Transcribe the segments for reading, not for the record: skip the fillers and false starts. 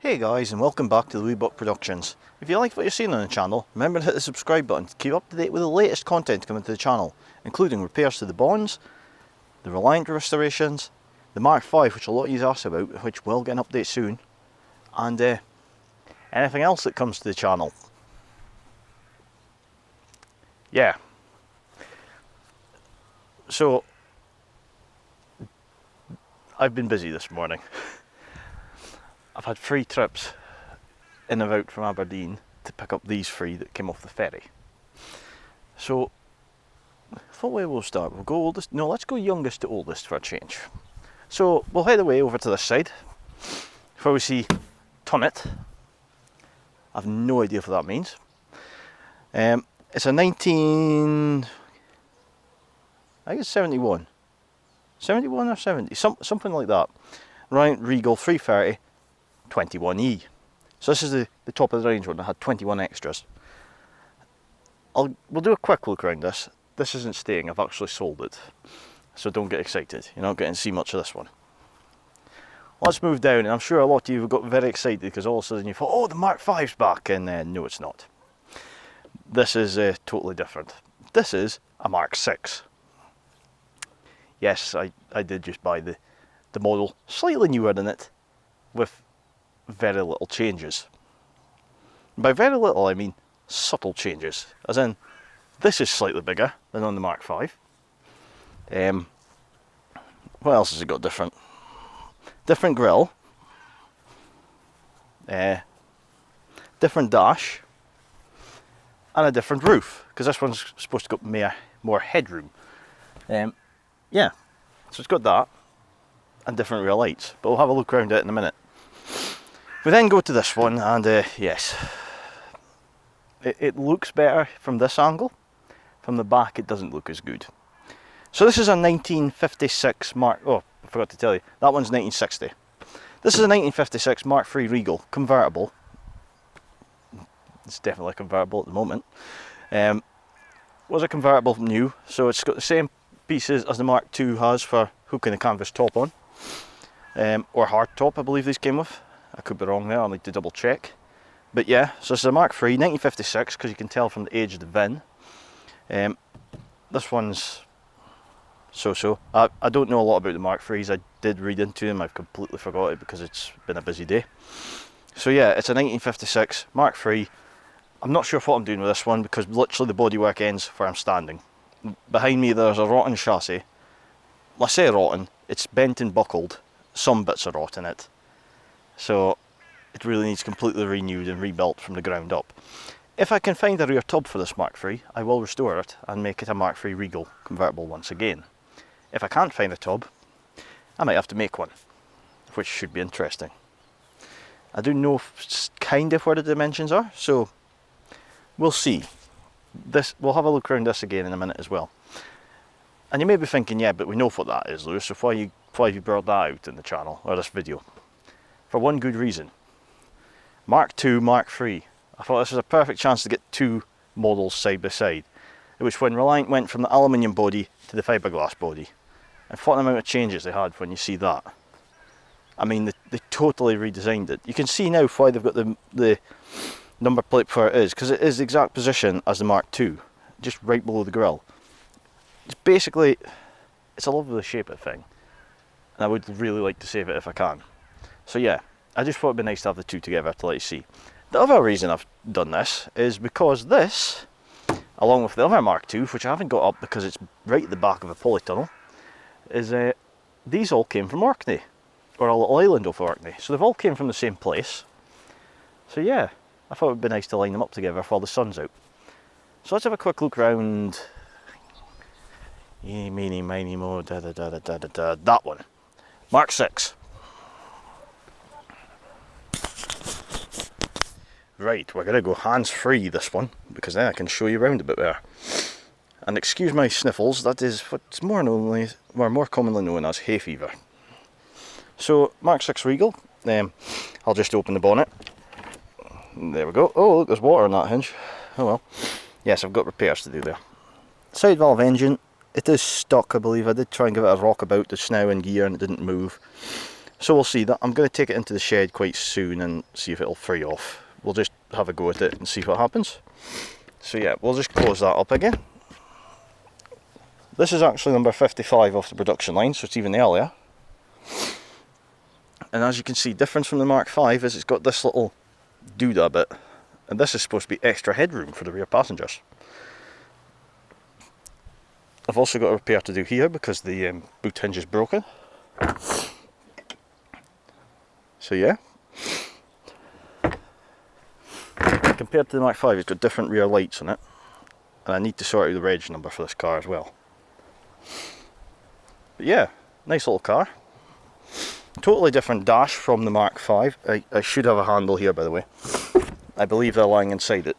Hey guys, and welcome back to Lewi Buch Productions. If you like what you're seeing on the channel, remember to hit the subscribe button to keep up to date with the latest content coming to the channel, including repairs to the Bonds, the Reliant restorations, the Mk5, which a lot of you asked about, which will get an update soon, and anything else that comes to the channel. Yeah. So, I've been busy this morning. I've had 3 trips in and out from Aberdeen to pick up these 3 that came off the ferry. So, I thought where we'll start. We'll go oldest. No, let's go youngest to oldest for a change. So, we'll head away over to this side where we see Tunnet. I've no idea what that means. It's a 19... I think it's 71. 71 or 70, something like that. Reliant Regal 330 21E. So this is the top of the range one. I had 21 extras. We'll do a quick look around this. This isn't staying, I've actually sold it. So don't get excited, you're not getting to see much of this one. Let's move down, and I'm sure a lot of you have got very excited because all of a sudden you thought, oh, the Mk5's back, and no, it's not. This is totally different. This is a Mk6. Yes, I did just buy the model, slightly newer than it, with very little changes. By very little I mean subtle changes, as in this is slightly bigger than on the Mk5. What else has it got different? Different grille, different dash, and a different roof, because this one's supposed to got more headroom. Yeah, so it's got that and different rear lights, but we'll have a look around it in a minute. We then go to this one, and yes, it looks better from this angle. From the back it doesn't look as good. So this is a 1956 oh, I forgot to tell you, that one's 1960. This is a 1956 Mk3 Regal convertible. It's definitely a convertible at the moment. Was a convertible new, so it's got the same pieces as the Mark II has for hooking the canvas top on, or hard top I believe these came with. I could be wrong there, I'll need to double check. But yeah, so this is a Mk3 1956, because you can tell from the age of the VIN. This one's so-so. I don't know a lot about the Mk3s. I did read into them, I've completely forgot it because it's been a busy day. So yeah, it's a 1956 Mk3. I'm not sure what I'm doing with this one because literally the bodywork ends where I'm standing. Behind me there's a rotten chassis. Well, I say rotten, it's bent and buckled. Some bits are rot in it. So it really needs completely renewed and rebuilt from the ground up. If I can find a rear tub for this Mk3, I will restore it and make it a Mk3 Regal convertible once again. If I can't find a tub, I might have to make one, which should be interesting. I do know kind of where the dimensions are, so we'll see. We'll have a look around this again in a minute as well. And you may be thinking, yeah, but we know what that is, Lewis, so why have you brought that out in the channel, or this video? For one good reason. Mark II, Mark III. I thought this was a perfect chance to get 2 models side by side. It was when Reliant went from the aluminium body to the fiberglass body. And what amount of changes they had when you see that. I mean, they totally redesigned it. You can see now why they've got the number plate where it is, because it is the exact position as the Mark II, just right below the grille. It's basically, it's a lovely shape of thing, and I would really like to save it if I can. So yeah, I just thought it'd be nice to have the 2 together to let you see. The other reason I've done this is because this, along with the other Mark II, which I haven't got up because it's right at the back of a polytunnel, is these all came from Orkney, or a little island off Orkney. So they've all came from the same place. So yeah, I thought it would be nice to line them up together while the sun's out. So let's have a quick look around. Meeny, miny, mo, that one. Mk6. Right, we're going to go hands-free this one, because then I can show you around a bit better. And excuse my sniffles, that is what's more commonly known as hay fever. So, Mk6 Regal, I'll just open the bonnet. There we go. Oh, look, there's water on that hinge. Oh well. Yes, I've got repairs to do there. Side valve engine, it is stuck, I believe. I did try and give it a rock about the snow and gear and it didn't move. So we'll see that. I'm going to take it into the shed quite soon and see if it'll free off. We'll just have a go at it and see what happens. So yeah, we'll just close that up again. This is actually number 55 off the production line, so it's even earlier. And as you can see, difference from the Mark 5 is it's got this little doodah bit, and this is supposed to be extra headroom for the rear passengers. I've also got a repair to do here because the boot hinge is broken. So yeah, compared to the Mark 5, it's got different rear lights on it, and I need to sort out the reg number for this car as well. But yeah, nice little car. Totally different dash from the Mark 5. I should have a handle here, by the way. I believe they're lying inside it.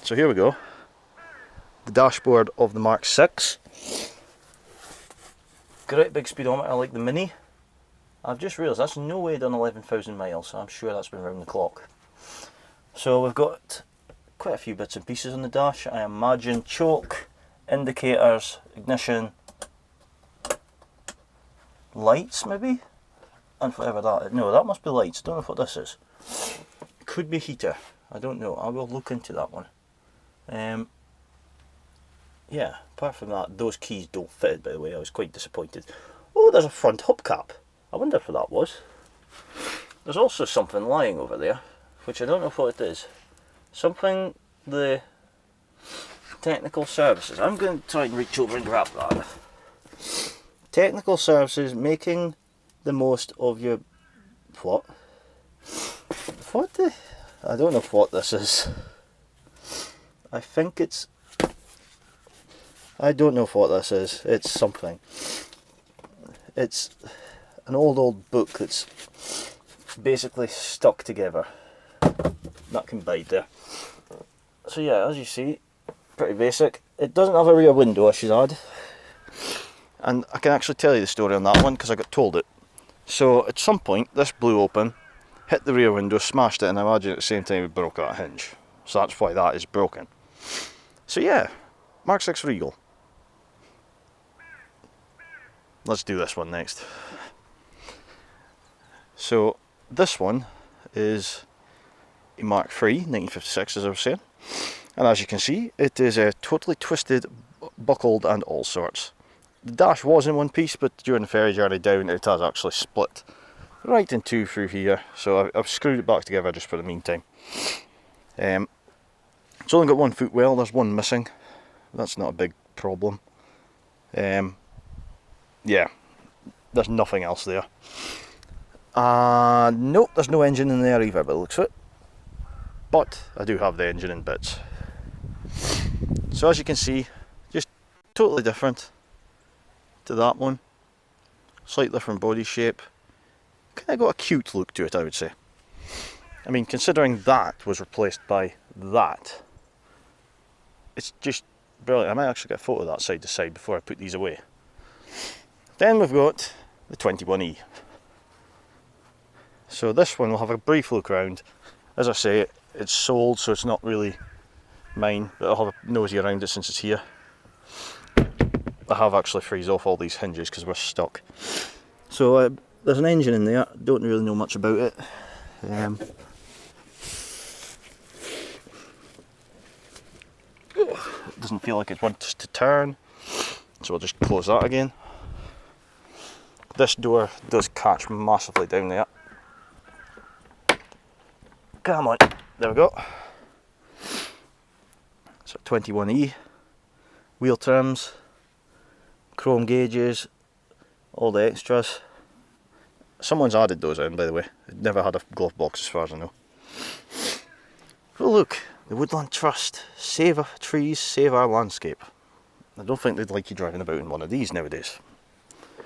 So here we go. The dashboard of the Mark 6. Great big speedometer like the Mini. I've just realised that's no way done 11,000 miles, so I'm sure that's been round the clock. So we've got quite a few bits and pieces on the dash. I imagine choke, indicators, ignition, lights maybe? And whatever that is. No, that must be lights. Don't know what this is. Could be heater. I don't know. I will look into that one. Yeah, apart from that, those keys don't fit, by the way. I was quite disappointed. Oh, there's a front hubcap. I wonder what that was. There's also something lying over there, which I don't know what it is. Something the technical services. I'm going to try and reach over and grab that. Technical services making the most of your... What? What the... I don't know what this is. I think it's... I don't know what this is. It's something. It's an old book that's basically stuck together. That can bide there. So yeah, as you see, pretty basic. It doesn't have a rear window, I should add. And I can actually tell you the story on that one because I got told it. So at some point this blew open, hit the rear window, smashed it, and I imagine at the same time it broke that hinge. So that's why that is broken. So yeah, Mark 6 Regal. Let's do this one next. So this one is a Mark 3 1956, as I was saying. And as you can see, it is totally twisted, buckled and all sorts. The dash was in one piece, but during the ferry journey down it has actually split right in two through here. So I've screwed it back together just for the meantime. It's only got one footwell, there's one missing. That's not a big problem. Yeah, there's nothing else there. Nope, there's no engine in there either by the looks of it. But I do have the engine in bits. So as you can see, just totally different to that one. Slightly different body shape. Kind of got a cute look to it, I would say. I mean, considering that was replaced by that, it's just brilliant. I might actually get a photo of that side to side before I put these away. Then we've got the 21E. So this one we'll have a brief look around. As I say, it's sold, so it's not really mine, but I'll have a nosy around it since it's here. I have actually freeze off all these hinges because we're stuck. So there's an engine in there, don't really know much about it. It doesn't feel like it wants to turn, so I'll just close that again. This door does catch massively down there. Come on, there we go. So 21E, wheel trims, chrome gauges, all the extras. Someone's added those in, by the way. It never had a glove box as far as I know. Oh look, the Woodland Trust. Save our trees, save our landscape. I don't think they'd like you driving about in one of these nowadays.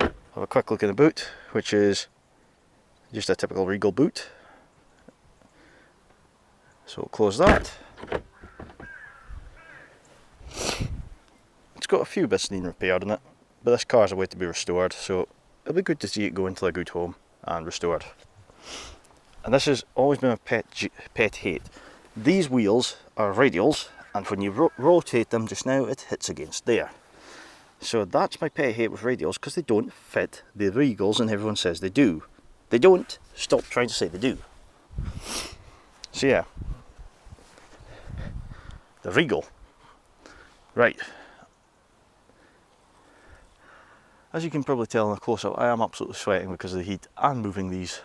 Have a quick look in the boot, which is just a typical Regal boot. So we'll close that. It's got a few bits needing repaired in it, but this car's a way to be restored, so it'll be good to see it go into a good home and restored. And this has always been a pet hate. These wheels are radials, and when you rotate them just now, it hits against there. So that's my pet hate with radials, because they don't fit the Regals, and everyone says they do. they don't, stop trying to say they do. So yeah, the Regal. Right. As you can probably tell in a close-up, I am absolutely sweating because of the heat and moving these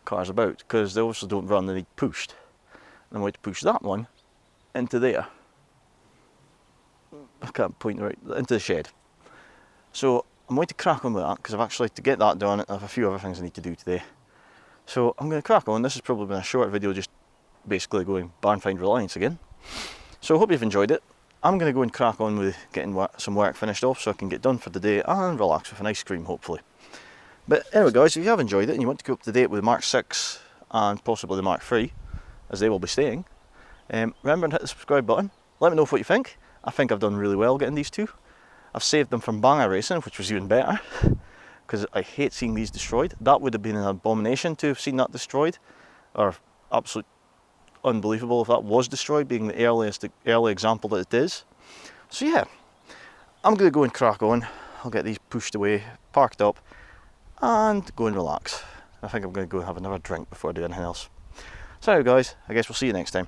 cars about, because they obviously don't run, they need pushed. And I'm going to push that one into there. I can't point right, into the shed. So I'm going to crack on with that, because I've actually, to get that done, I have a few other things I need to do today. So I'm going to crack on. This has probably been a short video, just basically going barn find Reliants again. So I hope you've enjoyed it. I'm going to go and crack on with getting some work finished off so I can get done for the day and relax with an ice cream, hopefully. But anyway guys, if you have enjoyed it and you want to keep up to date with the Mark 6 and possibly the Mark 3, as they will be staying, remember to hit the subscribe button. Let me know what you think. I think I've done really well getting these two. I've saved them from banger racing, which was even better, because I hate seeing these destroyed. That would have been an abomination to have seen that destroyed, or absolute unbelievable if that was destroyed, being the early example that it is. So yeah, I'm going to go and crack on. I'll get these pushed away, parked up, and go and relax. I think I'm going to go and have another drink before I do anything else. So anyway guys, I guess we'll see you next time.